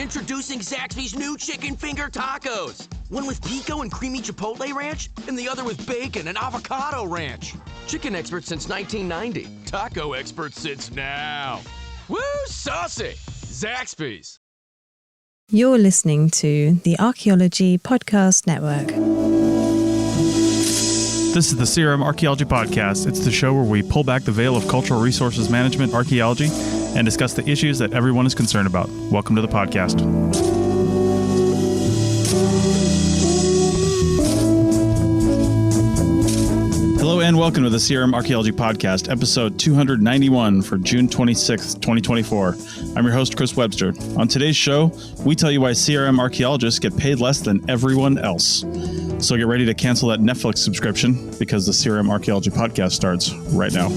Introducing Zaxby's new chicken finger tacos. One with pico and creamy chipotle ranch, and the other with bacon and avocado ranch. Chicken expert since 1990. Taco expert since now. Woo, saucy! Zaxby's. You're listening to the Archaeology Podcast Network. This is the CRM Archaeology Podcast. It's the show where we pull back the veil of cultural resources management archaeology and discuss the issues that everyone is concerned about. Welcome to the podcast. Hello and welcome to the CRM Archaeology Podcast, episode 291 for June 26th, 2024. I'm your host, Chris Webster. On today's show, we tell you why CRM archaeologists get paid less than everyone else. So get ready to cancel that Netflix subscription because the CRM Archaeology Podcast starts right now.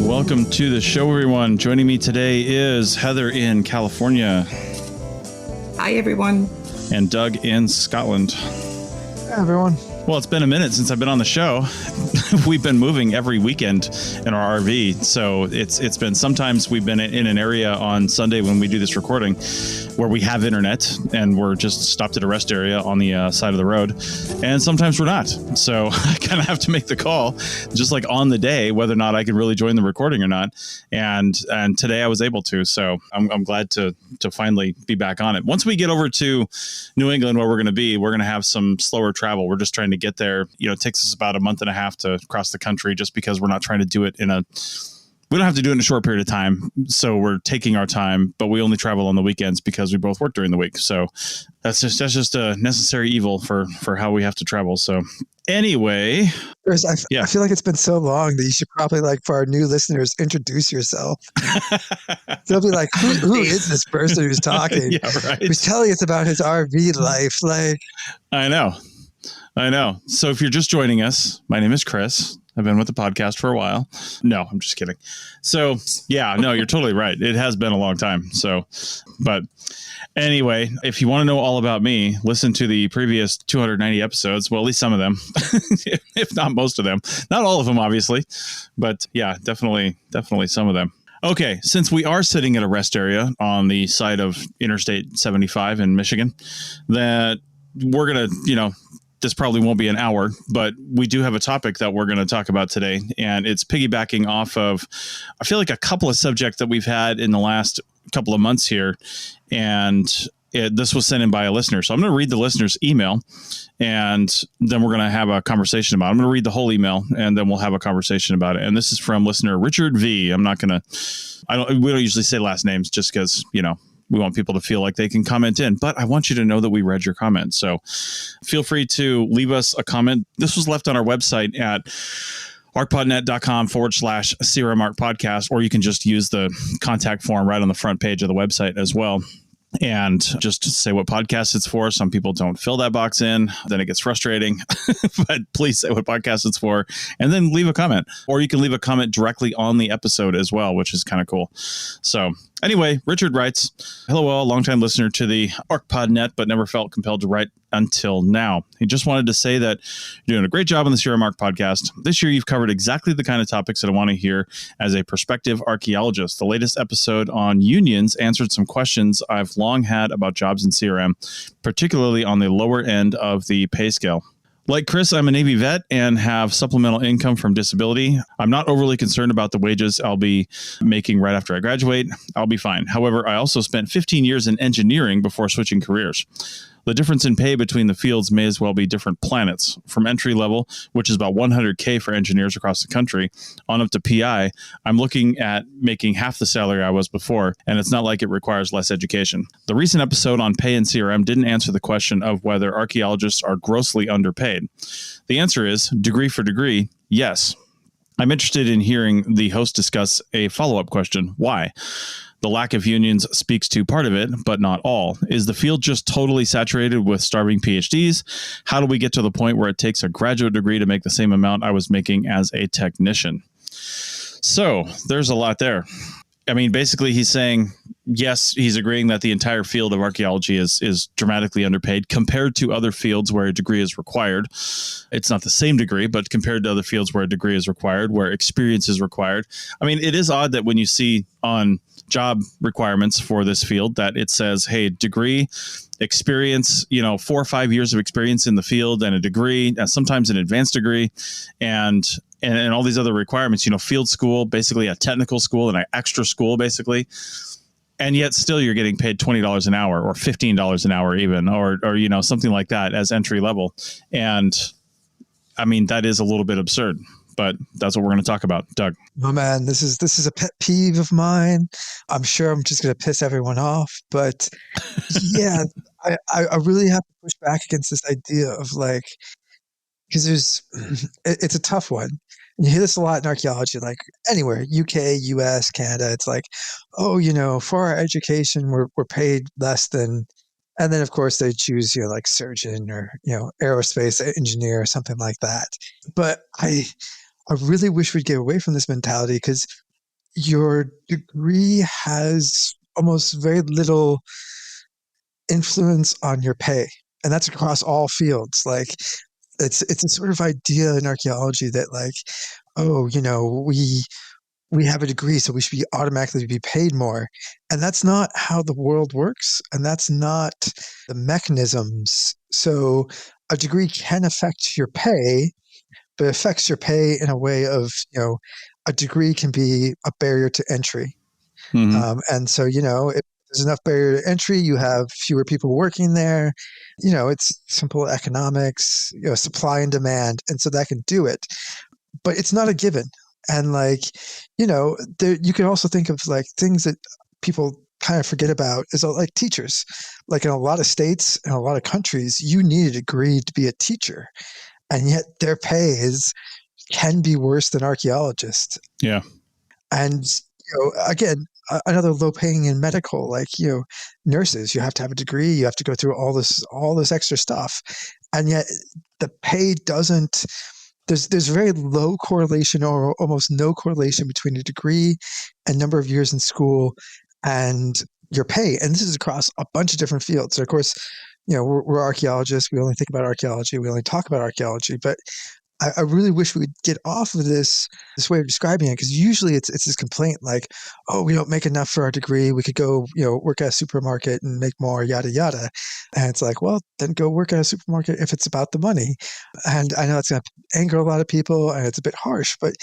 Welcome to the show, everyone. Joining me today is Heather in California. Hi, everyone. And Doug in Scotland. Hi, everyone. Well, it's been a minute since I've been on the show. We've been moving every weekend in our RV. So it's been, sometimes we've been in an area on Sunday when we do this recording where we have internet and we're just stopped at a rest area on the side of the road. And sometimes we're not. So I kind of have to make the call just like on the day, whether or not I can really join the recording or not. And today I was able to. So I'm glad to finally be back on it. Once we get over to New England, where we're going to have some slower travel. We're just trying to get there. You know, it takes us about a month and a half to cross the country just because we're not trying to do it we don't have to do it in a short period of time. So we're taking our time, but we only travel on the weekends because we both work during the week. So that's just a necessary evil for how we have to travel. So anyway, Chris, I feel like it's been so long that you should probably, like, for our new listeners, introduce yourself. They'll be like, who is this person who's talking? Yeah, right. Who's telling us about his RV life? Like, I know. So if you're just joining us, my name is Chris. I've been with the podcast for a while. No, I'm just kidding. So yeah, no, you're totally right. It has been a long time. So, but anyway, if you want to know all about me, listen to the previous 290 episodes. Well, at least some of them, if not most of them, not all of them, obviously, but yeah, definitely some of them. Okay. Since we are sitting at a rest area on the side of Interstate 75 in Michigan, that we're going to, this probably won't be an hour, but we do have a topic that we're going to talk about today. And it's piggybacking off of, I feel like, a couple of subjects that we've had in the last couple of months here. And this was sent in by a listener. So I'm going to read the listener's email and then we're going to have a conversation about it. I'm going to read the whole email and then we'll have a conversation about it. And this is from listener Richard V. We don't usually say last names just because, we want people to feel like they can comment in, but I want you to know that we read your comment. So feel free to leave us a comment. This was left on our website at arcpodnet.com/CRM Podcast, or you can just use the contact form right on the front page of the website as well. And just say what podcast it's for. Some people don't fill that box in, then it gets frustrating, but please say what podcast it's for and then leave a comment, or you can leave a comment directly on the episode as well, which is kind of cool. So anyway, Richard writes, hello, all, longtime listener to the ArcPodNet, but never felt compelled to write until now. He just wanted to say that you're doing a great job on the CRM Arc podcast. This year, you've covered exactly the kind of topics that I want to hear as a prospective archaeologist. The latest episode on unions answered some questions I've long had about jobs in CRM, particularly on the lower end of the pay scale. Like Chris, I'm a Navy vet and have supplemental income from disability. I'm not overly concerned about the wages I'll be making right after I graduate. I'll be fine. However, I also spent 15 years in engineering before switching careers. The difference in pay between the fields may as well be different planets. From entry level, which is about $100K for engineers across the country, on up to PI, I'm looking at making half the salary I was before, and it's not like it requires less education. The recent episode on pay in CRM didn't answer the question of whether archaeologists are grossly underpaid. The answer is, degree for degree, yes. I'm interested in hearing the host discuss a follow-up question. Why? The lack of unions speaks to part of it, but not all. Is the field just totally saturated with starving PhDs? How do we get to the point where it takes a graduate degree to make the same amount I was making as a technician? So there's a lot there. I mean, basically he's saying yes, he's agreeing that the entire field of archaeology is dramatically underpaid compared to other fields where a degree is required. It's not the same degree, but compared to other fields where a degree is required, where experience is required. I mean, it is odd that when you see on job requirements for this field that it says, hey, degree, experience, 4 or 5 years of experience in the field, and a degree, sometimes an advanced degree, and all these other requirements, field school, basically a technical school and an extra school, basically. And yet still you're getting paid $20 an hour or $15 an hour even, or something like that as entry level. And I mean, that is a little bit absurd, but that's what we're going to talk about. Doug. Oh man, this is a pet peeve of mine. I'm sure I'm just going to piss everyone off, but yeah, I really have to push back against this idea of like, because it's a tough one. And you hear this a lot in archaeology, like anywhere, UK, US, Canada. It's like, oh, for our education, we're paid less than, and then of course they choose, like surgeon or, aerospace engineer or something like that. But I really wish we'd get away from this mentality, because your degree has almost very little influence on your pay. And that's across all fields. Like, it's a sort of idea in archaeology that like, we have a degree, so we should be automatically be paid more. And that's not how the world works. And that's not the mechanisms. So a degree can affect your pay, but it affects your pay in a way of, a degree can be a barrier to entry. Mm-hmm. And so, if there's enough barrier to entry, you have fewer people working there. It's simple economics, supply and demand. And so that can do it. But it's not a given. And like, you can also think of like things that people kind of forget about is like teachers. Like in a lot of states and a lot of countries, you need a degree to be a teacher. And yet their pay can be worse than archaeologists. Yeah. And, again, another low paying in medical, like, nurses, you have to have a degree, you have to go through all this extra stuff. And yet the pay doesn't, there's very low correlation or almost no correlation between a degree and number of years in school and your pay. And this is across a bunch of different fields. So of course, we're archaeologists. We only think about archaeology. We only talk about archaeology. But I really wish we would get off of this way of describing it, because usually it's this complaint like, oh, we don't make enough for our degree. We could go, work at a supermarket and make more, yada, yada. And it's like, well, then go work at a supermarket if it's about the money. And I know it's going to anger a lot of people and it's a bit harsh, but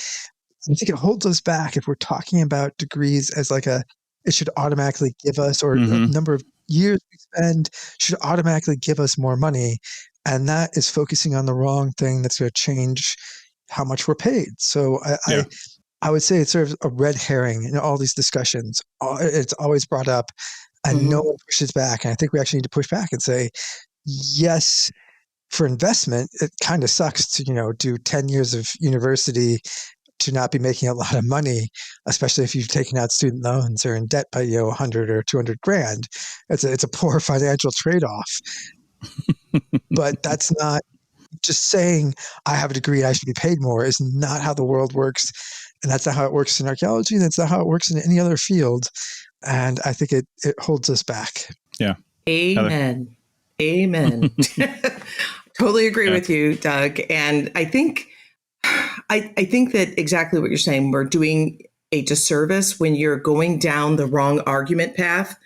I think it holds us back if we're talking about degrees as like it should automatically give us, or the number of years we spend should automatically give us more money. And that is focusing on the wrong thing that's going to change how much we're paid. So I would say it's sort of a red herring in all these discussions. It's always brought up and no one pushes back. And I think we actually need to push back and say, yes, for investment, it kind of sucks to, do 10 years of university to not be making a lot of money, especially if you've taken out student loans or in debt by, 100 or 200 grand. It's a poor financial trade-off. But that's not just saying I have a degree and I should be paid more is not how the world works. And that's not how it works in archaeology. And that's not how it works in any other field. And I think it holds us back. Yeah. Amen. Amen. Totally agree with you, Doug. And I think that exactly what you're saying, we're doing a disservice when you're going down the wrong argument path,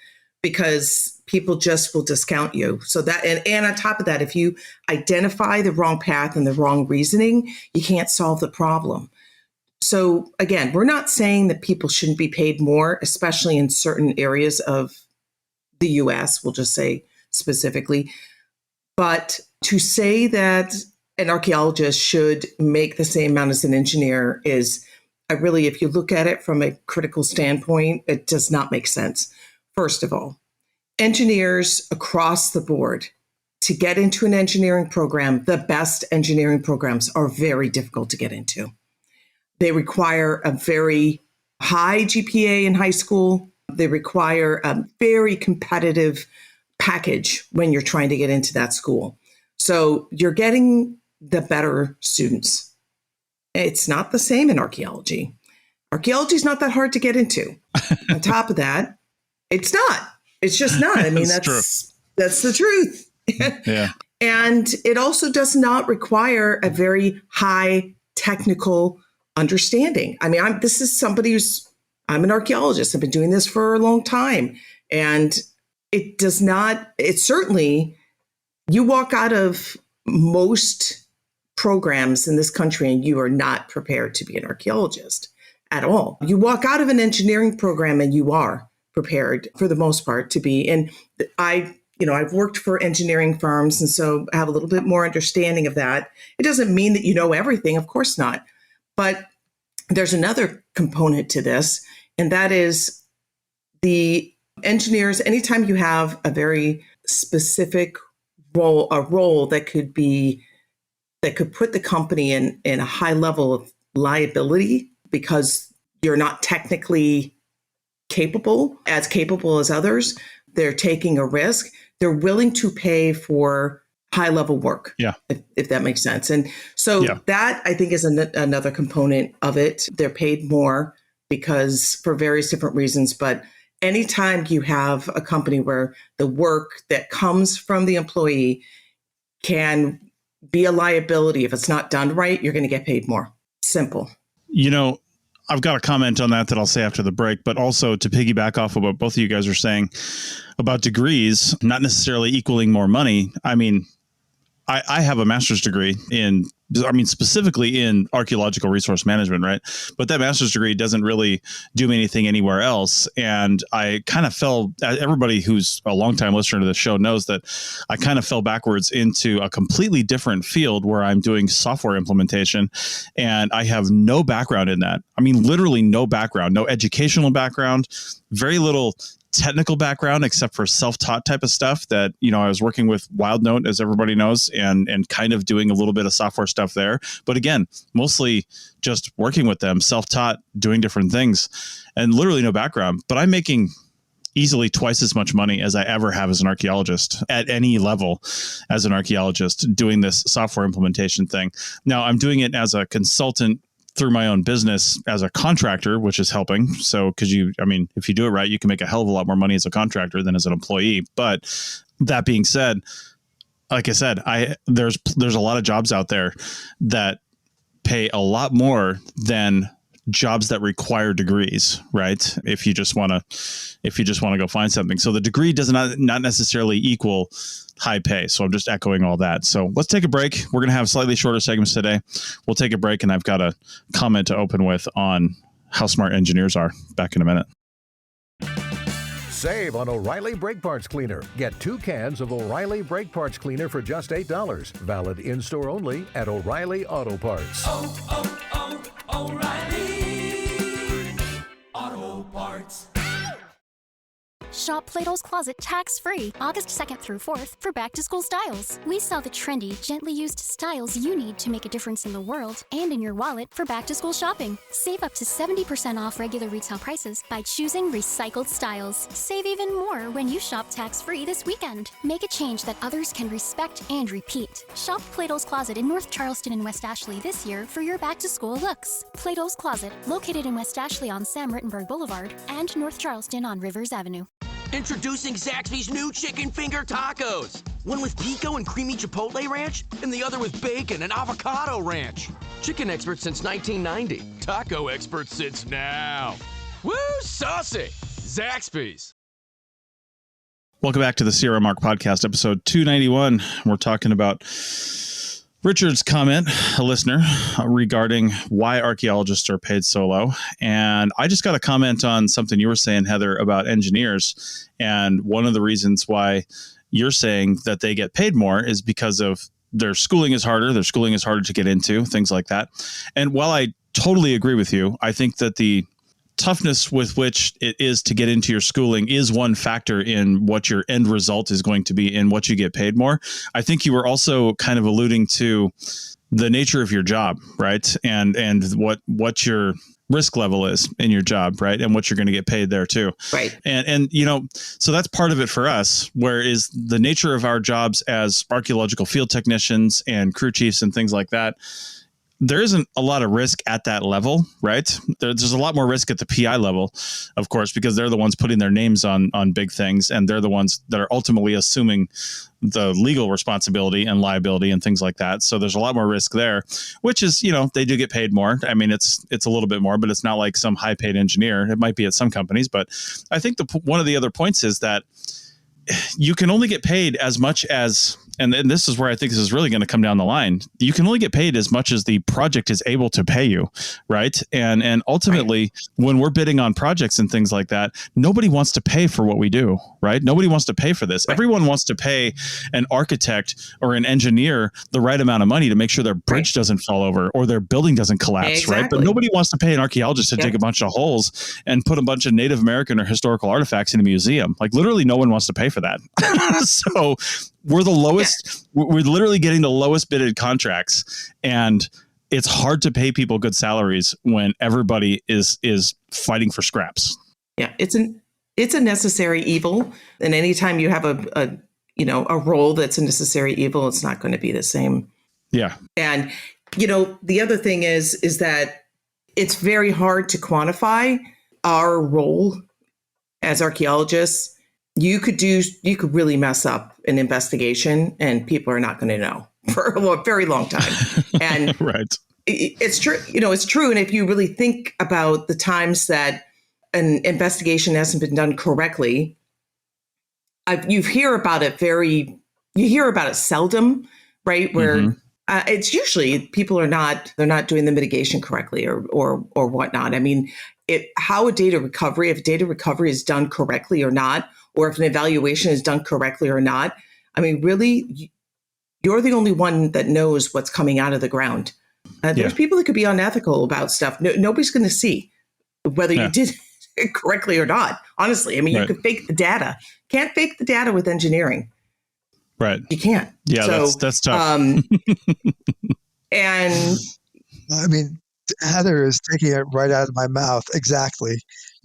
because people just will discount you. So that, and on top of that, if you identify the wrong path and the wrong reasoning, you can't solve the problem. So again, we're not saying that people shouldn't be paid more, especially in certain areas of the US, we'll just say specifically. But to say that an archaeologist should make the same amount as an engineer is really, if you look at it from a critical standpoint, it does not make sense. First of all, engineers across the board, to get into an engineering program, the best engineering programs are very difficult to get into. They require a very high GPA in high school. They require a very competitive package when you're trying to get into that school. So you're getting the better students. It's not the same in archaeology. Archaeology is not that hard to get into. On top of that, It's not. It's just not. I mean, that's the truth. Yeah. And it also does not require a very high technical understanding. I mean, I'm an archaeologist. I've been doing this for a long time. And you walk out of most programs in this country and you are not prepared to be an archaeologist at all. You walk out of an engineering program and you are prepared for the most part to be. And I've worked for engineering firms, and so I have a little bit more understanding of that. It doesn't mean that you know everything, of course not. But there's another component to this, and that is the engineers. Anytime you have a very specific role, a role that could put the company in a high level of liability because you're not technically capable as others, they're taking a risk. They're willing to pay for high level work. Yeah. If that makes sense. And so that I think is another component of it. They're paid more because for various different reasons. But anytime you have a company where the work that comes from the employee can be a liability, if it's not done right, you're going to get paid more. Simple. I've got a comment on that I'll say after the break, but also to piggyback off of what both of you guys are saying about degrees not necessarily equaling more money. I mean, I have a master's degree specifically in archaeological resource management, right? But that master's degree doesn't really do me anything anywhere else. And I kind of everybody who's a longtime listener to the show knows that I kind of fell backwards into a completely different field where I'm doing software implementation. And I have no background in that. I mean, literally no background, no educational background, very little technical background except for self-taught type of stuff that, I was working with WildNote, as everybody knows, and kind of doing a little bit of software stuff there. But again, mostly just working with them, self-taught, doing different things, and literally no background. But I'm making easily twice as much money as I ever have as an archaeologist at any level as an archaeologist doing this software implementation thing. Now I'm doing it as a consultant through my own business as a contractor, which is helping. So, if you do it right, you can make a hell of a lot more money as a contractor than as an employee. But that being said, like I said, there's a lot of jobs out there that pay a lot more than jobs that require degrees, right? If you just want to go find something. So the degree does not necessarily equal high pay. So I'm just echoing all that. So let's take a break. We're going to have slightly shorter segments today. We'll take a break, and I've got a comment to open with on how smart engineers are. Back in a minute. Save on O'Reilly Brake Parts Cleaner. Get 2 cans of O'Reilly Brake Parts Cleaner for just $8. Valid in-store only at O'Reilly Auto Parts. O'Reilly Auto Parts. Shop Plato's Closet tax-free August 2nd through 4th for back-to-school styles. We sell the trendy, gently used styles you need to make a difference in the world and in your wallet for back-to-school shopping. Save up to 70% off regular retail prices by choosing recycled styles. Save even more when you shop tax-free this weekend. Make a change that others can respect and repeat. Shop Plato's Closet in North Charleston and West Ashley this year for your back-to-school looks. Plato's Closet, located in West Ashley on Sam Rittenberg Boulevard and North Charleston on Rivers Avenue. Introducing Zaxby's new chicken finger tacos. One with pico and creamy chipotle ranch, and the other with bacon and avocado ranch. Chicken experts since 1990. Taco experts since now. Woo, saucy! Zaxby's. Welcome back to the CRM podcast, episode 291. We're talking about Richard's comment, a listener, regarding why archaeologists are paid so low. And I just got a comment on something you were saying, Heather, about engineers. And one of the reasons why you're saying that they get paid more is because of their schooling is harder. Their schooling is harder to get into, things like that. And while I totally agree with you, I think that the toughness with which it is to get into your schooling is one factor in what your end result is going to be and what you get paid more. I think you were also kind of alluding to the nature of your job, right? And what your risk level is in your job, right? And what you're going to get paid there too. Right. And so that's part of it for us, where is the nature of our jobs as archaeological field technicians and crew chiefs and things like that. there isn't a lot of risk at that level, right? There's a lot more risk at the PI level, of course, because they're the ones putting their names on big things, and they're the ones that are ultimately assuming the legal responsibility and liability and things like that. So there's a lot more risk there, which is, they do get paid more. I mean, it's a little bit more, but it's not like some high paid engineer. It might be at some companies, but I think one of the other points is that you can only get paid as much as, and this is where I think this is really going to come down the line. You can only get paid as much as the project is able to pay you, right? And ultimately, when we're bidding on projects and things like that, nobody wants to pay for what we do, right? Nobody wants to pay for this. Right. Everyone wants to pay an architect or an engineer the right amount of money to make sure their bridge doesn't fall over or their building doesn't collapse, right? But nobody wants to pay an archaeologist to dig a bunch of holes and put a bunch of Native American or historical artifacts in a museum. Like literally no one wants to pay for that. So we're the lowest. We're literally getting the lowest bidded contracts, and it's hard to pay people good salaries when everybody is fighting for scraps. Yeah, it's a necessary evil, and anytime you have a role that's a necessary evil, it's not going to be the same. Yeah, and the other thing is that it's very hard to quantify our role as archaeologists. You could really mess up an investigation and people are not going to know for a very long time. And right. It's true. It's true. And if you really think about the times that an investigation hasn't been done correctly, you hear about it seldom, right? Where it's usually people they're not doing the mitigation correctly or whatnot. I mean, if data recovery is done correctly or not, or if an evaluation is done correctly or not. I mean, really, you're the only one that knows what's coming out of the ground. There's people that could be unethical about stuff. Nobody's going to see whether you did it correctly or not. Honestly, I mean, you could fake the data. Can't fake the data with engineering. Right. You can't. Yeah, so, that's tough. And I mean, Heather is taking it right out of my mouth. Exactly.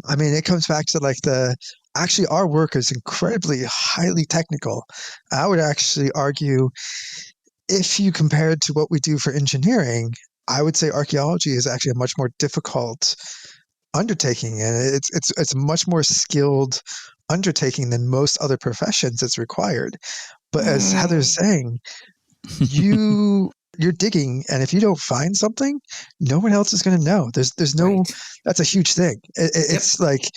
I mean, it comes back to actually our work is incredibly highly technical. I would actually argue if you compare it to what we do for engineering, I would say archaeology is actually a much more difficult undertaking, and it's a much more skilled undertaking than most other professions that's required. But as Heather's saying, you're digging, and if you don't find something, no one else is going to know. There's no that's a huge thing. It's like,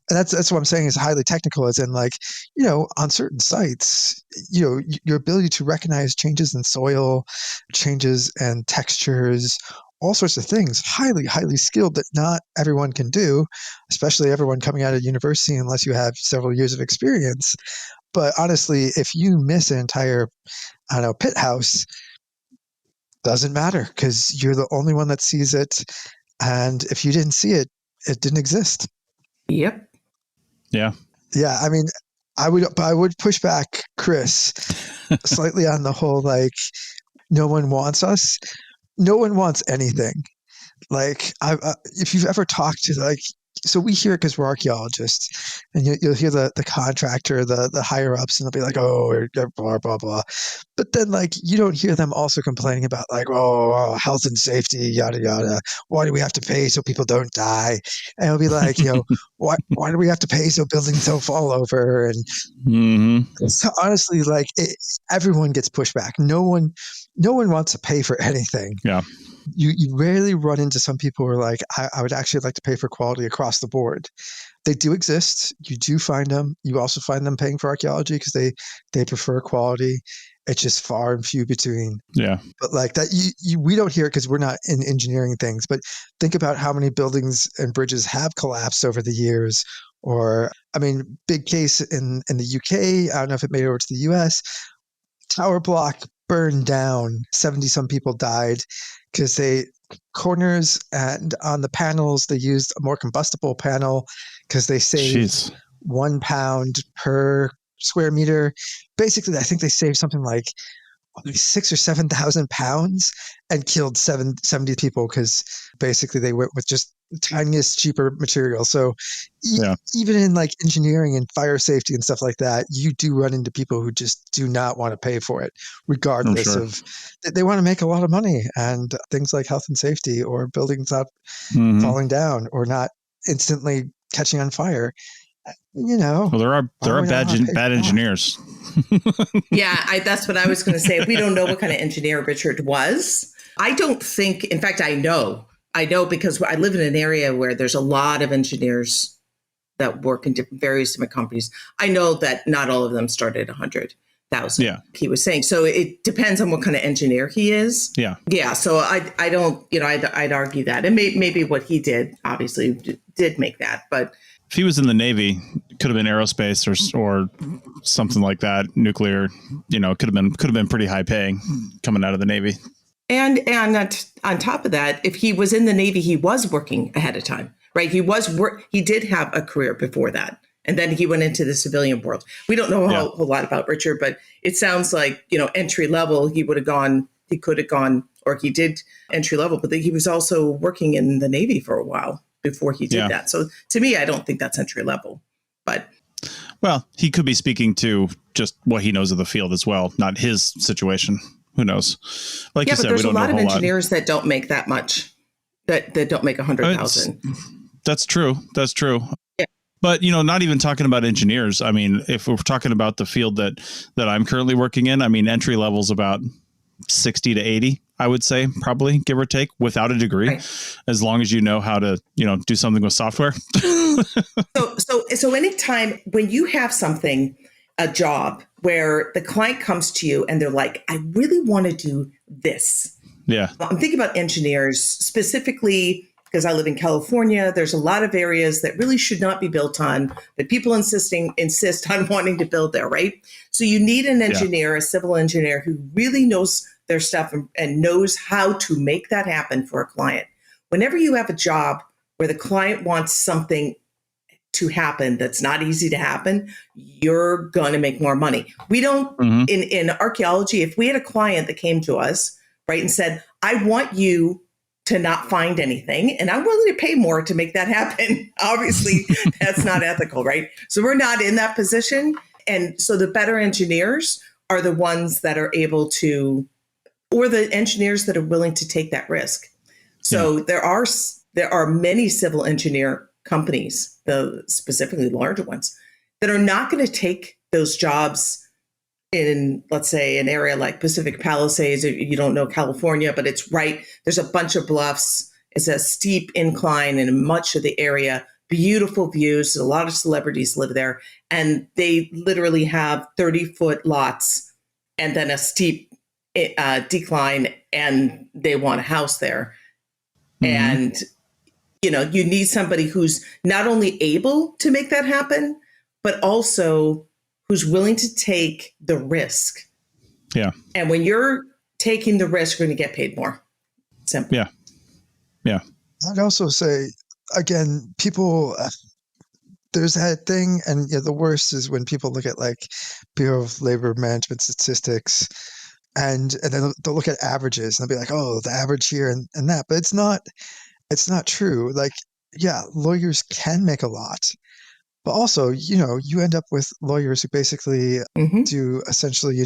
and that's what I'm saying is highly technical, as in on certain sites, your ability to recognize changes in soil, changes and textures, all sorts of things, highly, highly skilled that not everyone can do, especially everyone coming out of university unless you have several years of experience. But honestly, if you miss an entire, pit house, doesn't matter because you're the only one that sees it. And if you didn't see it, it didn't exist. Yep. Yeah. Yeah. I mean, I would push back Chris slightly on the whole, no one wants us. No one wants anything. If you've ever talked to so we hear it because we're archaeologists, and you'll hear the contractor, the higher ups, and they'll be like, oh, blah, blah, blah. But then you don't hear them also complaining about health and safety, yada, yada. Why do we have to pay so people don't die? And it'll be like, why do we have to pay so buildings don't fall over? And so honestly, everyone gets pushback. No one wants to pay for anything. Yeah. You rarely run into some people who are like, I would actually like to pay for quality across the board. They do exist. You do find them. You also find them paying for archaeology because they prefer quality. It's just far and few between. Yeah. But that, we don't hear it because we're not in engineering things. But think about how many buildings and bridges have collapsed over the years. Or, I mean, big case in the UK. I don't know if it made it over to the US. Tower block burned down. 70-some people died because corners and on the panels, they used a more combustible panel because they saved 1 pound per square meter. Basically, I think they saved something like 6 or 7,000 pounds and killed 70 people because basically they went with just the tiniest, cheaper material. So even in like engineering and fire safety and stuff like that, you do run into people who just do not want to pay for it, regardless of they want to make a lot of money, and things like health and safety or buildings not falling down or not instantly catching on fire. Well, there are bad engineers. Yeah, that's what I was going to say. We don't know what kind of engineer Richard was. I don't think, in fact, I know because I live in an area where there's a lot of engineers that work in various different companies. I know that not all of them started at 100,000. Yeah, he was saying. So it depends on what kind of engineer he is. Yeah. So I don't, I'd argue that, and maybe what he did obviously did make that, but. If he was in the Navy, it could have been aerospace or something like that, nuclear. Could have been pretty high paying coming out of the Navy. And on top of that, if he was in the Navy, he was working ahead of time, right? He did have a career before that, and then he went into the civilian world. We don't know a whole lot about Richard, but it sounds like entry level. He could have gone, or he did entry level, but he was also working in the Navy for a while before he did that. So to me, I don't think that's entry level, but. Well, he could be speaking to just what he knows of the field as well, not his situation. Who knows? Like you said, there's we don't know a lot of whole engineers that don't make that much, that don't make 100,000. That's true. Yeah. But, not even talking about engineers. I mean, if we're talking about the field that I'm currently working in, I mean, entry level is about 60 to 80, I would say, probably, give or take, without a degree, as long as you know how to, do something with software. So anytime when you have a job where the client comes to you and they're like, I really want to do this. Yeah. I'm thinking about engineers specifically because I live in California. There's a lot of areas that really should not be built on, but people insist on wanting to build there, right? So you need an engineer, a civil engineer who really knows their stuff and knows how to make that happen for a client. Whenever you have a job where the client wants something to happen that's not easy to happen, you're going to make more money. We don't, in archaeology, if we had a client that came to us, right, and said, I want you to not find anything, and I'm willing to pay more to make that happen. Obviously, that's not ethical, right? So we're not in that position. And so the better engineers are the ones that are able to, or the engineers that are willing to take that risk. So there are many civil engineer companies, specifically larger ones, that are not going to take those jobs in, let's say, an area like Pacific Palisades. You don't know California, but it's right. There's a bunch of bluffs. It's a steep incline in much of the area. Beautiful views. A lot of celebrities live there, and they literally have 30-foot lots and then a steep decline, and they want a house there. And you need somebody who's not only able to make that happen, but also who's willing to take the risk. Yeah. And when you're taking the risk, you're going to get paid more. Simple. Yeah. Yeah. I'd also say, again, people, there's that thing, and the worst is when people look at like Bureau of Labor Management statistics, and then they'll look at averages and they'll be like, oh, the average here and that, but it's not true. Like, yeah, lawyers can make a lot, but also, you end up with lawyers who basically do essentially,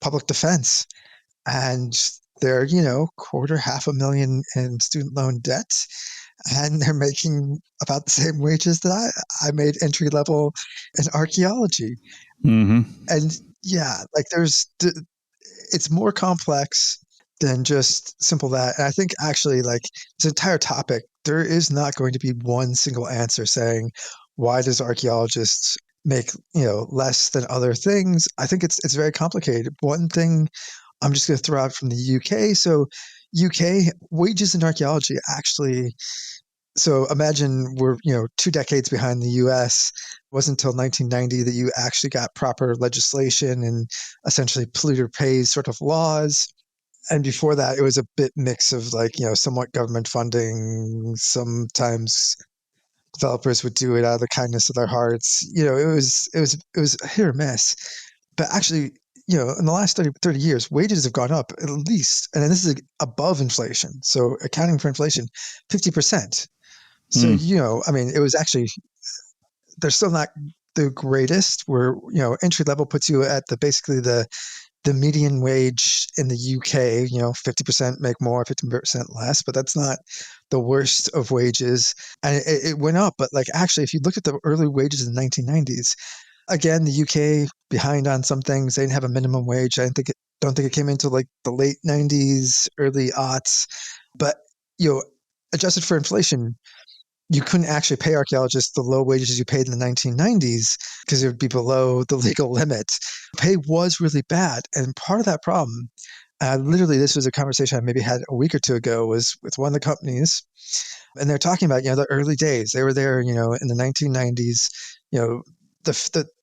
public defense, and they're, $250,000 in student loan debt, and they're making about the same wages that I made entry level in archaeology. And like it's more complex than just simple that. And I think actually, like, this entire topic, there is not going to be one single answer saying, why does archaeologists make, less than other things? I think it's very complicated. One thing I'm just going to throw out from the UK. So UK wages in archaeology actually, so imagine we're, 2 decades behind the US. It wasn't until 1990 that you actually got proper legislation and essentially polluter pays sort of laws. And before that, it was a bit mix of like, somewhat government funding. Sometimes developers would do it out of the kindness of their hearts. It was hit or miss. But actually, in the last 30 years, wages have gone up at least, and this is above inflation. So accounting for inflation, 50%. So, it was actually, they're still not the greatest. Where, entry level puts you at basically the median wage in the UK, 50% make more, 50% less, but that's not the worst of wages. And it went up. But like, actually, if you look at the early wages in the 1990s, again, the UK behind on some things. They didn't have a minimum wage. I don't think it came into like the late 90s, early aughts. But, adjusted for inflation, you couldn't actually pay archaeologists the low wages you paid in the 1990s because it would be below the legal limit. Pay was really bad. And part of that problem, literally, this was a conversation I maybe had a week or two ago, was with one of the companies. And they're talking about, the early days. They were there, in the 1990s,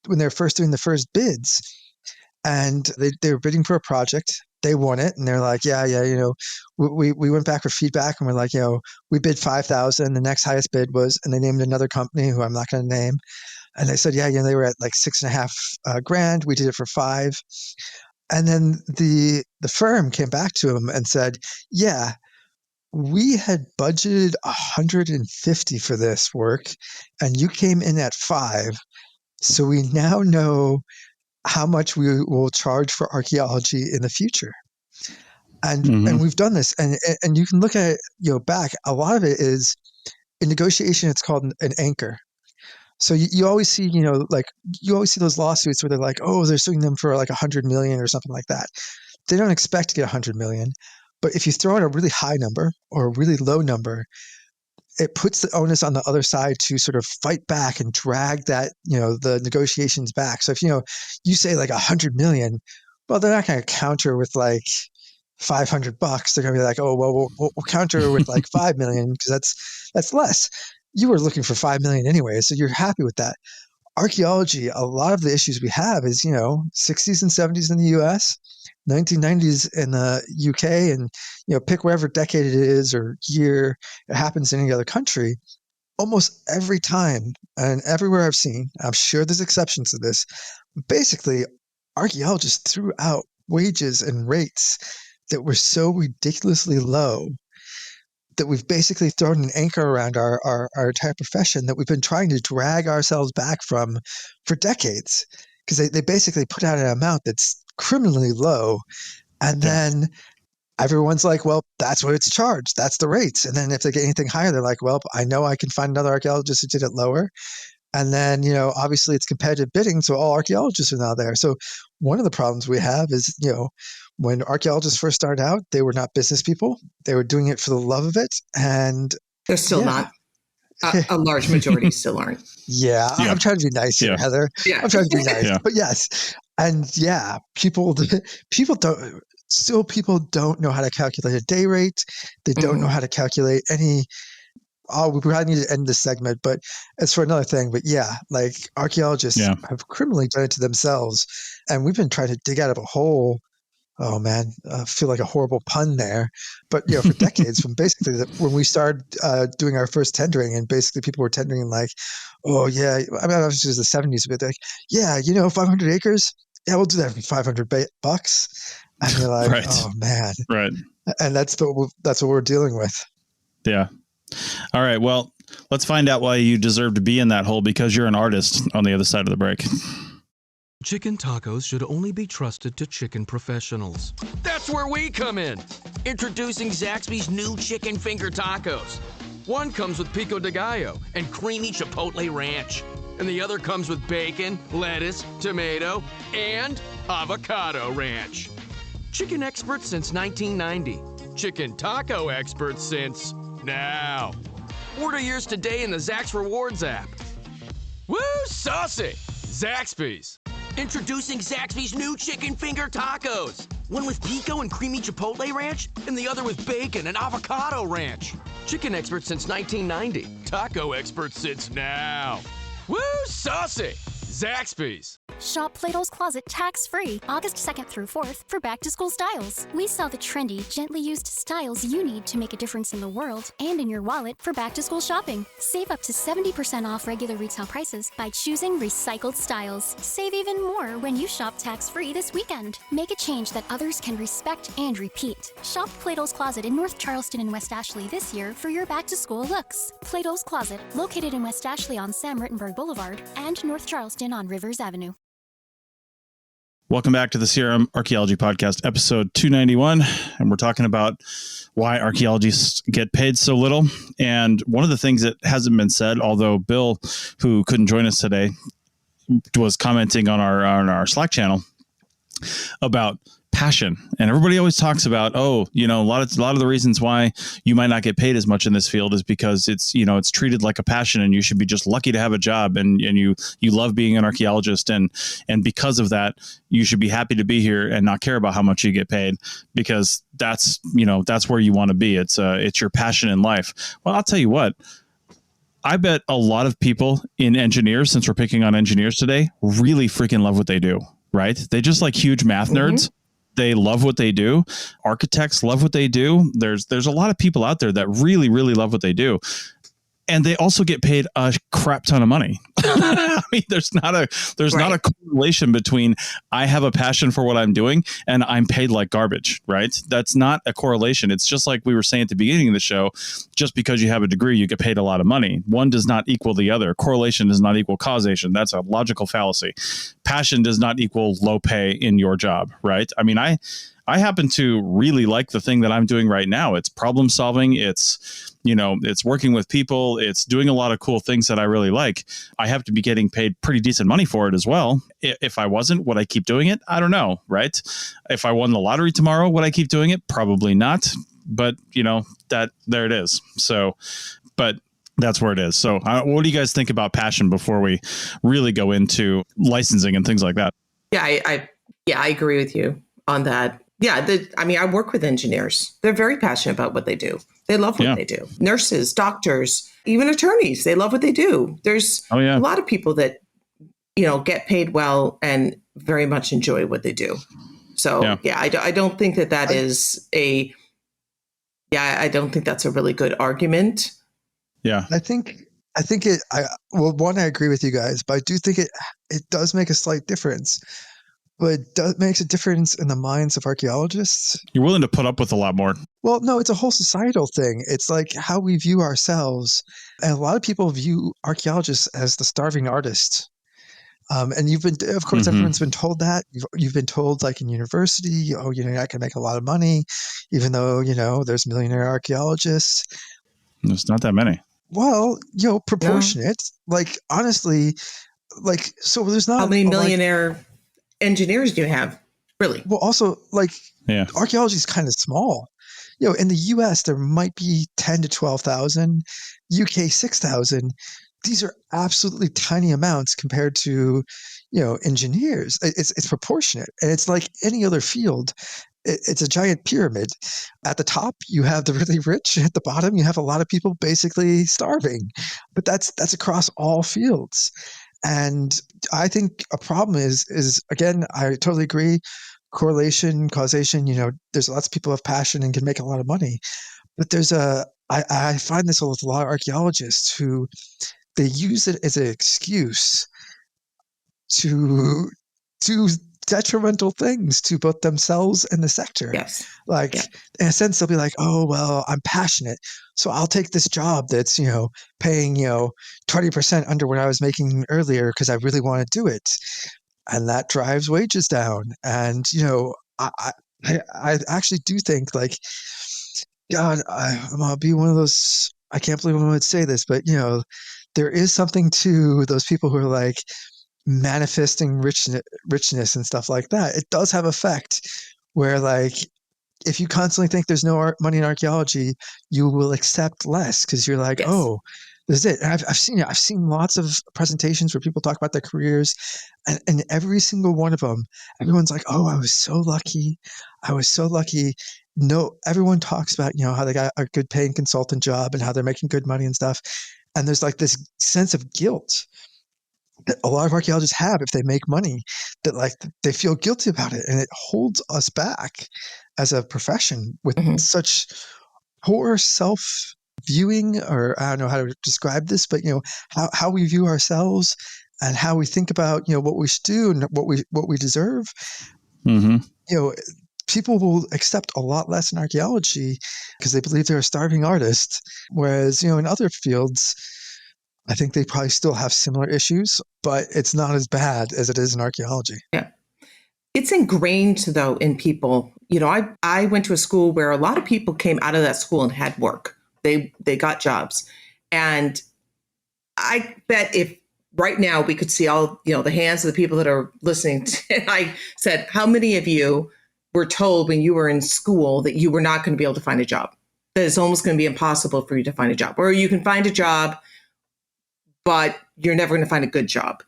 when they were first doing the first bids. And they were bidding for a project. They won it, and they're like, we went back for feedback, and we're like, we bid 5,000. The next highest bid was, and they named another company who I'm not going to name, and they said, they were at like $6.5 grand. We did it for 5, and then the firm came back to him and said, we had budgeted 150 for this work, and you came in at 5, so we now know how much we will charge for archaeology in the future. And we've done this, and you can look at it, back. A lot of it is in negotiation. It's called an anchor. So you always see, you always see those lawsuits where they're like, oh, they're suing them for like 100 million or something like that. They don't expect to get 100 million, but if you throw out a really high number or a really low number, it puts the onus on the other side to sort of fight back and drag that, the negotiations back. So if, you say like 100 million, well, they're not going to counter with like $500. They're going to be like, oh, well, we'll counter with like 5 million because that's less. You were looking for 5 million anyway, so you're happy with that. Archaeology, a lot of the issues we have is, 60s and 70s in the US, 1990s in the UK, and, pick whatever decade it is or year it happens in any other country. Almost every time and everywhere I've seen, I'm sure there's exceptions to this, basically archaeologists threw out wages and rates that were so ridiculously low that we've basically thrown an anchor around our entire profession that we've been trying to drag ourselves back from for decades, because they basically put out an amount that's criminally low, and then everyone's like, well, that's what it's charged, that's the rates. And then if they get anything higher, they're like, well, I know I can find another archaeologist who did it lower. And then, obviously it's competitive bidding, so all archaeologists are now there. So one of the problems we have is, when archaeologists first started out, they were not business people. They were doing it for the love of it. And they're still not. A large majority still aren't. I'm trying to be nice here, Heather. I'm trying to be nice. But yes. And people don't know how to calculate a day rate. They don't know how to calculate any. We probably need to end this segment, but it's for another thing. But like archaeologists have criminally done it to themselves. And we've been trying to dig out of a hole. Oh man, I feel like a horrible pun there. But for decades, from basically when we started doing our first tendering, and basically people were tendering like, oh yeah, I mean, obviously it was the 70s, but like, 500 acres, we'll do that for $500. And you're like, oh man, right? And that's what we're dealing with. Yeah. All right. Well, let's find out why you deserve to be in that hole, because you're an artist on the other side of the break. Chicken tacos should only be trusted to chicken professionals. That's where we come in. Introducing Zaxby's new chicken finger tacos. One comes with pico de gallo and creamy chipotle ranch. And the other comes with bacon, lettuce, tomato, and avocado ranch. Chicken experts since 1990. Chicken taco experts since now. Order yours today in the Zax Rewards app. Woo, saucy! Zaxby's. Introducing Zaxby's new chicken finger tacos. One with pico and creamy chipotle ranch, and the other with bacon and avocado ranch. Chicken experts since 1990. Taco experts since now. Woo, saucy! Zaxby's. Shop Plato's Closet tax-free August 2nd through 4th for back-to-school styles. We sell the trendy, gently used styles you need to make a difference in the world and in your wallet for back-to-school shopping. Save up to 70% off regular retail prices by choosing recycled styles. Save even more when you shop tax-free this weekend. Make a change that others can respect and repeat. Shop Plato's Closet in North Charleston and West Ashley this year for your back-to-school looks. Plato's Closet, located in West Ashley on Sam Rittenberg Boulevard and North Charleston on Rivers Avenue. Welcome back to the CRM Archaeology Podcast, episode 291. And we're talking about why archaeologists get paid so little. And one of the things that hasn't been said, although Bill, who couldn't join us today, was commenting on our Slack channel about passion. And everybody always talks about, a lot of the reasons why you might not get paid as much in this field is because it's treated like a passion, and you should be just lucky to have a job, and you love being an archaeologist, and because of that, you should be happy to be here and not care about how much you get paid, because that's where you want to be. It's your passion in life. Well, I'll tell you what, I bet a lot of people in engineers, since we're picking on engineers today, really freaking love what they do, right? They just like huge math nerds. They love what they do. Architects love what they do. There's a lot of people out there that really, really love what they do. And they also get paid a crap ton of money. I mean, there's not a correlation between I have a passion for what I'm doing and I'm paid like garbage, right? That's not a correlation. It's just like we were saying at the beginning of the show, just because you have a degree, you get paid a lot of money. One does not equal the other. Correlation does not equal causation. That's a logical fallacy. Passion does not equal low pay in your job, right? I mean, I happen to really like the thing that I'm doing right now. It's problem solving. It's working with people. It's doing a lot of cool things that I really like. I have to be getting paid pretty decent money for it as well. If I wasn't, would I keep doing it? I don't know, right? If I won the lottery tomorrow, would I keep doing it? Probably not. But there it is. So, but that's where it is. So what do you guys think about passion before we really go into licensing and things like that? Yeah, I agree with you on that. Yeah, I work with engineers. They're very passionate about what they do. They love what they do. Nurses, doctors, even attorneys, they love what they do. There's a lot of people that, get paid well and very much enjoy what they do. So, I don't think that is I don't think that's a really good argument. Yeah. I think one, I agree with you guys, but I do think it does make a slight difference. But it makes a difference in the minds of archaeologists. You're willing to put up with a lot more. Well, no, it's a whole societal thing. It's like how we view ourselves. And a lot of people view archaeologists as the starving artist. And of course, everyone's been told that. You've been told, like in university, I can make a lot of money, even though, there's millionaire archaeologists. There's not that many. Well, proportionate. No. Like, honestly, so there's not. How many millionaire engineers do you have, really? Well, also, archaeology is kind of small. In the U.S., there might be 10 to 12,000, UK 6,000. These are absolutely tiny amounts compared to, engineers. It's proportionate, and it's like any other field. It's a giant pyramid. At the top, you have the really rich. At the bottom, you have a lot of people basically starving. But that's across all fields. And I think a problem is again, I totally agree, correlation, causation, there's lots of people who have passion and can make a lot of money. But I find this with a lot of archaeologists who they use it as an excuse to do detrimental things to both themselves and the sector. Yes. In a sense, they'll be like, oh, well, I'm passionate, so I'll take this job that's, paying, 20% under what I was making earlier because I really want to do it. And that drives wages down. And, I actually do think, God, I'm going to be one of those, I can't believe I would say this, but, there is something to those people who are manifesting richness and stuff like that. It does have effect where if you constantly think there's no money in archaeology, you will accept less because you're like, yes. Oh, this is it. And I've seen lots of presentations where people talk about their careers, and every single one of them, everyone's like, oh, I was so lucky. No, everyone talks about, how they got a good paying consultant job and how they're making good money and stuff. And there's this sense of guilt that a lot of archaeologists have if they make money, that like they feel guilty about it, and it holds us back as a profession with such poor self viewing, or I don't know how to describe this, but how we view ourselves and how we think about what we should do and what we deserve. People will accept a lot less in archaeology because they believe they're a starving artist, whereas in other fields, I think they probably still have similar issues, but it's not as bad as it is in archaeology. Yeah. It's ingrained, though, in people. I went to a school where a lot of people came out of that school and had work. They got jobs. And I bet if right now we could see all, the hands of the people that are listening, and I said, how many of you were told when you were in school that you were not going to be able to find a job? That it's almost going to be impossible for you to find a job, or you can find a job, but you're never going to find a good job.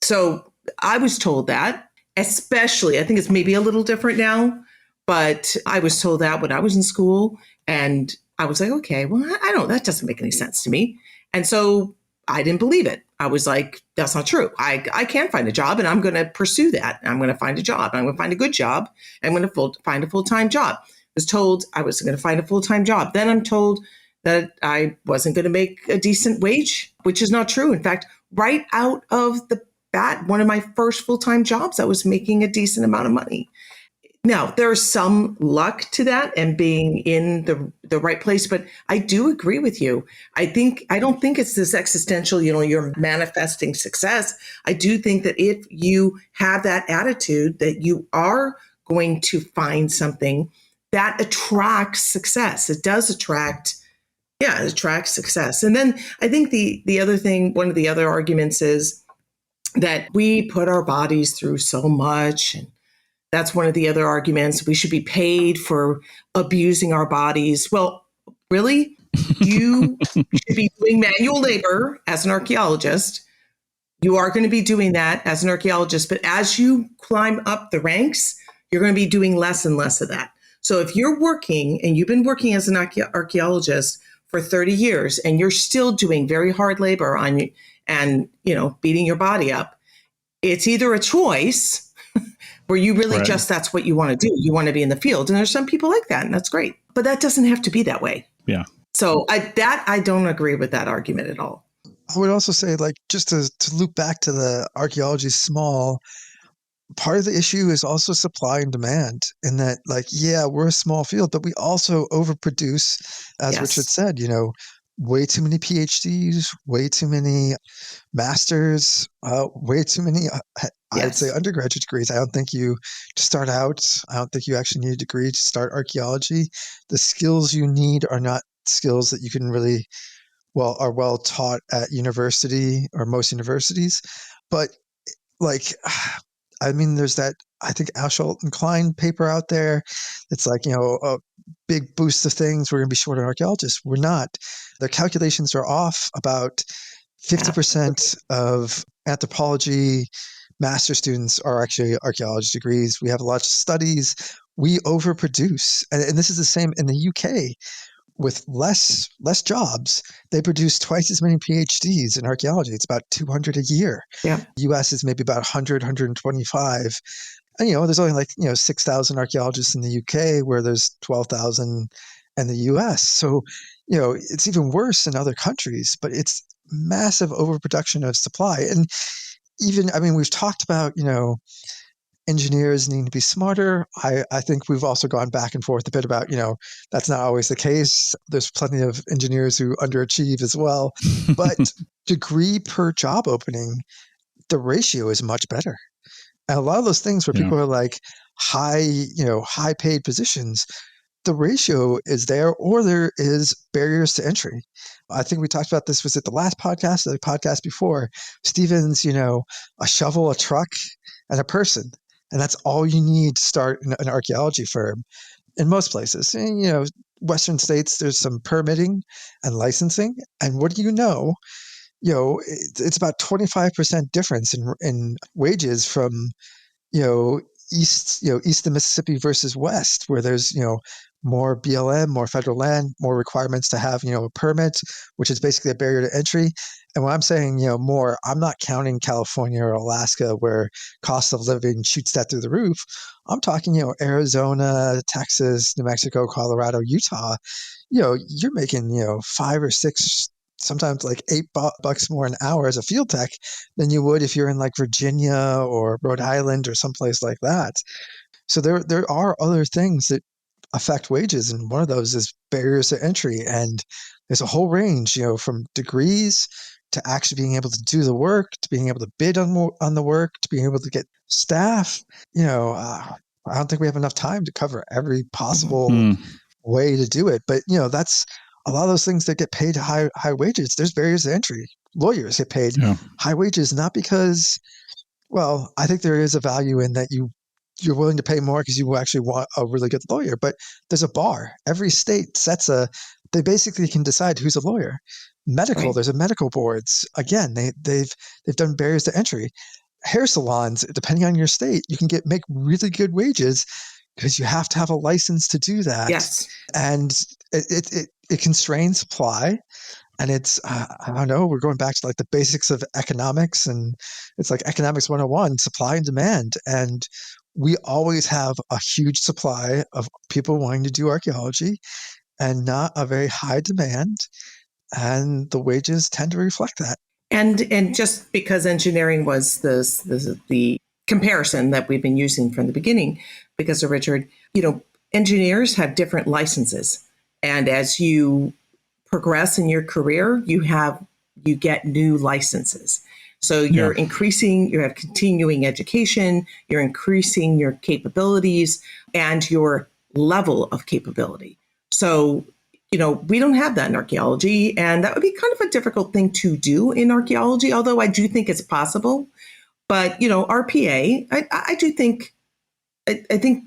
So I was told that, especially, I think it's maybe a little different now, but I was told that when I was in school, and I was like, okay, well, that doesn't make any sense to me. And so I didn't believe it. I was like, that's not true. I can find a job, and I'm going to pursue that. I'm going to find a job. I'm going to find a good job. I'm going to find a full-time job. I was told I was going to find a full-time job. Then I'm told that I wasn't going to make a decent wage, which is not true. In fact, right out of the bat, one of my first full-time jobs, I was making a decent amount of money. Now, there's some luck to that and being in the right place, but I do agree with you. I don't think it's this existential, you're manifesting success. I do think that if you have that attitude that you are going to find something that attracts success, it does attract. Yeah, it attracts success. And then I think the other thing, one of the other arguments is that we put our bodies through so much. And that's one of the other arguments. We should be paid for abusing our bodies. Well, really? You should be doing manual labor as an archaeologist. You are going to be doing that as an archaeologist. But as you climb up the ranks, you're going to be doing less and less of that. So if you're working, and you've been working as an archaeologist for 30 years, and you're still doing very hard labor on you and, beating your body up, it's either a choice where you really just, that's what you want to do. You want to be in the field. And there's some people like that, and that's great. But that doesn't have to be that way. Yeah. So I don't agree with that argument at all. I would also say, like, just to loop back to the archaeology small, part of the issue is also supply and demand, in that, like, yeah, we're a small field, but we also overproduce, as Richard said, way too many PhDs, way too many masters, way too many, I would say, undergraduate degrees. I don't think you actually need a degree to start archaeology. The skills you need are not skills that you can really, are well taught at university or most universities. But, like, there's that, I think, Ashalt and Klein paper out there. It's like, a big boost of things. We're going to be short on archaeologists. We're not. Their calculations are off. About 50% of anthropology master students are actually archaeology degrees. We have a lot of studies. We overproduce. And this is the same in the UK. With less jobs, they produce twice as many PhDs in archaeology. It's about 200 a year. Yeah. US is maybe about 100, 125. And, there's only 6,000 archaeologists in the UK, where there's 12,000 in the US. So, it's even worse in other countries, but it's massive overproduction of supply. And even, we've talked about, engineers need to be smarter. I think we've also gone back and forth a bit about, that's not always the case. There's plenty of engineers who underachieve as well. But degree per job opening, the ratio is much better. And a lot of those things where people are like high paid positions, the ratio is there, or there is barriers to entry. I think we talked about this, was it the last podcast or the podcast before? Stevens, a shovel, a truck, and a person. And that's all you need to start an archaeology firm in most places. And, Western states, there's some permitting and licensing. And what do you know? It's about 25% difference in wages from, east of Mississippi versus west, where there's, more BLM, more federal land, more requirements to have, a permit, which is basically a barrier to entry. And when I'm saying, more, I'm not counting California or Alaska where cost of living shoots that through the roof. I'm talking, Arizona, Texas, New Mexico, Colorado, Utah. You're making, 5 or 6, sometimes like $8 more an hour as a field tech than you would if you're in like Virginia or Rhode Island or someplace like that. So there are other things that affect wages, and one of those is barriers to entry. And there's a whole range, from degrees to actually being able to do the work, to being able to bid on the work, to being able to get staff. I don't think we have enough time to cover every possible way to do it. But that's a lot of those things that get paid high wages. There's barriers to entry. Lawyers get paid high wages, not because, well, I think there is a value in that you're willing to pay more because you actually want a really good lawyer, but there's a bar. Every state they basically can decide who's a lawyer. Medical, right. There's a medical boards. Again, they've done barriers to entry. Hair salons, depending on your state, you can make really good wages because you have to have a license to do that. Yes. And it constrains supply. And it's, I don't know, we're going back to like the basics of economics, and it's like economics 101, supply and demand. And we always have a huge supply of people wanting to do archaeology and not a very high demand. And the wages tend to reflect that. And just because engineering was the comparison that we've been using from the beginning, because of Richard, engineers have different licenses. And as you progress in your career, you get new licenses. So you're you have continuing education, you're increasing your capabilities and your level of capability. So, we don't have that in archaeology, and that would be kind of a difficult thing to do in archaeology, although I do think it's possible. But, RPA, I do think, I think,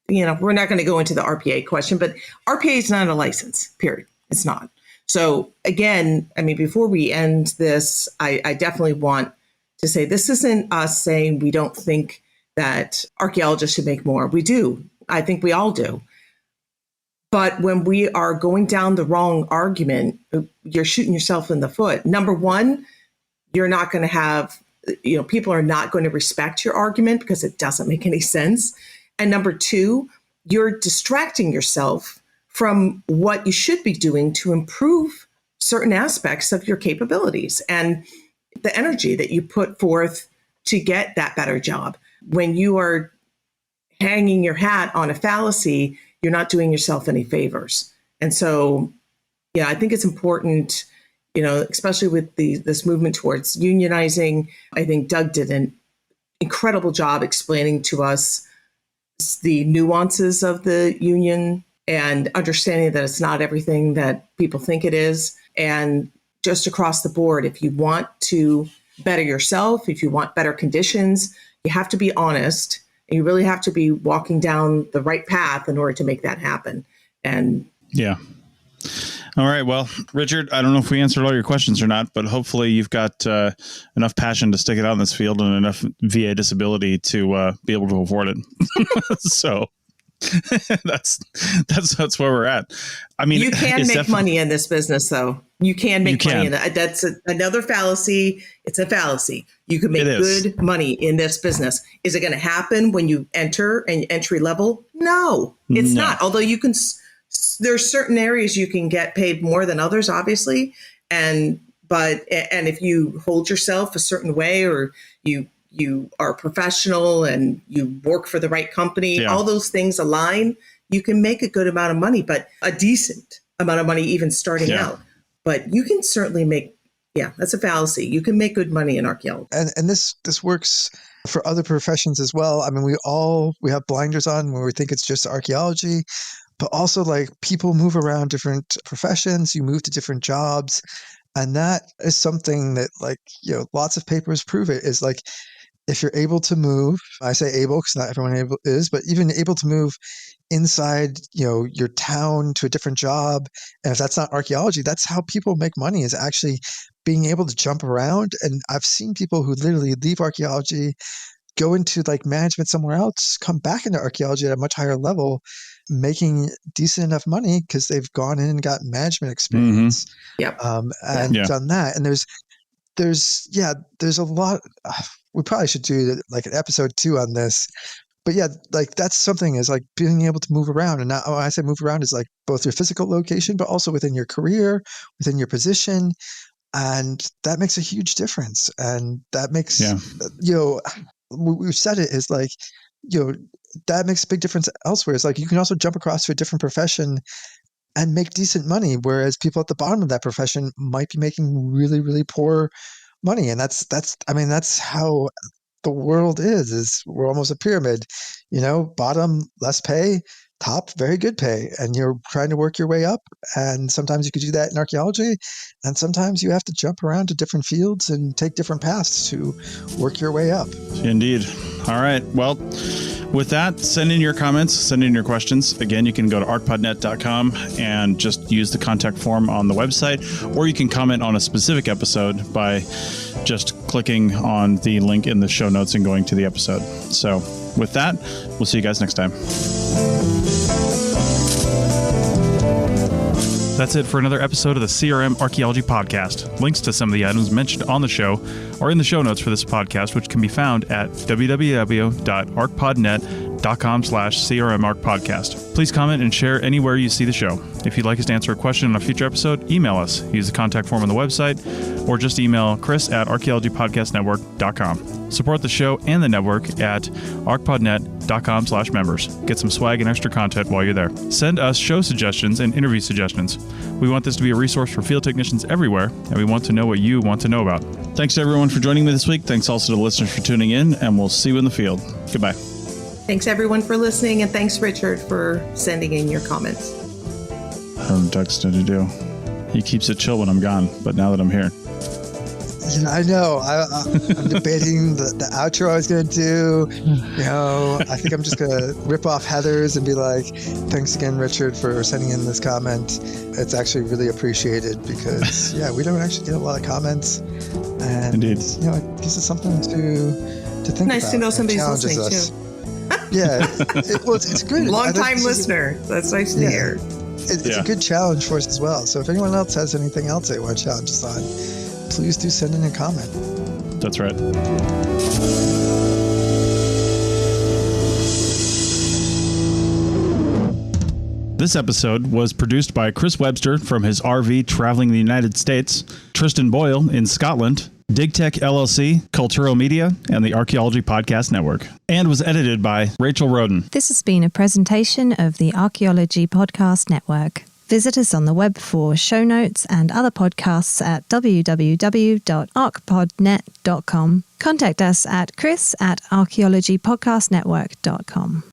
we're not going to go into the RPA question, but RPA is not a license, period. It's not. So again, before we end this, I definitely want to say this isn't us saying we don't think that archaeologists should make more. We do. I think we all do. But when we are going down the wrong argument, you're shooting yourself in the foot. Number one, you're not going to have, people are not going to respect your argument because it doesn't make any sense. And number two, you're distracting yourself from what you should be doing to improve certain aspects of your capabilities and the energy that you put forth to get that better job. When you are hanging your hat on a fallacy, you're not doing yourself any favors. And so, I think it's important, especially with this movement towards unionizing. I think Doug did an incredible job explaining to us the nuances of the union and understanding that it's not everything that people think it is. And just across the board, if you want to better yourself, if you want better conditions, you have to be honest, and you really have to be walking down the right path in order to make that happen. And all right. Well, Richard, I don't know if we answered all your questions or not, but hopefully you've got enough passion to stick it out in this field and enough VA disability to be able to afford it. So that's where we're at. You can make money in this business, though. You can make money in that. That's another fallacy. It's a fallacy. You can make good money in this business. Is it going to happen when you enter an entry level? No, it's not. Although you can, there's certain areas you can get paid more than others, obviously. And if you hold yourself a certain way, or you are professional and you work for the right company, all those things align, you can make a good amount of money, but a decent amount of money even starting out. But you can certainly make, that's a fallacy. You can make good money in archaeology. And this works for other professions as well. We have blinders on when we think it's just archaeology, but also like people move around different professions, you move to different jobs. And that is something that lots of papers prove it, is like, if you're able to move, I say able because not everyone is, but even able to move inside, your town to a different job. And if that's not archaeology, that's how people make money, is actually being able to jump around. And I've seen people who literally leave archaeology, go into like management somewhere else, come back into archaeology at a much higher level, making decent enough money because they've gone in and got management experience, and done that. And there's a lot. We probably should do like an episode 2 on this. But yeah, like that's something, is like being able to move around. And now when I say move around, is like both your physical location, but also within your career, within your position. And that makes a huge difference. And that makes, we've said it, is like, that makes a big difference elsewhere. It's like you can also jump across to a different profession and make decent money, whereas people at the bottom of that profession might be making really, really poor money. And that's how the world is we're almost a pyramid, bottom, less pay, top, very good pay. And you're trying to work your way up. And sometimes you could do that in archaeology. And sometimes you have to jump around to different fields and take different paths to work your way up. Indeed. All right. Well, with that, send in your comments, send in your questions. Again, you can go to archpodnet.com and just use the contact form on the website, or you can comment on a specific episode by just clicking on the link in the show notes and going to the episode. So with that, we'll see you guys next time. That's it for another episode of the CRM Archaeology Podcast. Links to some of the items mentioned on the show are in the show notes for this podcast, which can be found at www.archpodnet.com/CRMArchPodcast. Please comment and share anywhere you see the show. If you'd like us to answer a question on a future episode, email us. Use the contact form on the website, or just email chris@archaeologypodcastnetwork.com. Support the show and the network at archpodnet.com/members. Get some swag and extra content while you're there. Send us show suggestions and interview suggestions. We want this to be a resource for field technicians everywhere, and we want to know what you want to know about. Thanks to everyone for joining me this week. Thanks also to the listeners for tuning in, and we'll see you in the field. Goodbye. Thanks everyone for listening, and thanks Richard for sending in your comments. Doug's to do. He keeps it chill when I'm gone, but now that I'm here. I know. I'm debating the outro I was going to do. I think I'm just going to rip off Heather's and be like, thanks again, Richard, for sending in this comment. It's actually really appreciated because, we don't actually get a lot of comments. And, Indeed. It gives us something to think about. Nice to know somebody's listening, too. Yeah. It's good. Long-time listener. That's nice to hear. It's a good challenge for us as well. So if anyone else has anything else they want to challenge us on, please do send in a comment. That's right. This episode was produced by Chris Webster from his RV traveling the United States, Tristan Boyle in Scotland, DigTech LLC, Cultural Media, and the Archaeology Podcast Network, and was edited by Rachel Roden. This has been a presentation of the Archaeology Podcast Network. Visit us on the web for show notes and other podcasts at www.archpodnet.com. Contact us at chris@archaeologypodcastnetwork.com.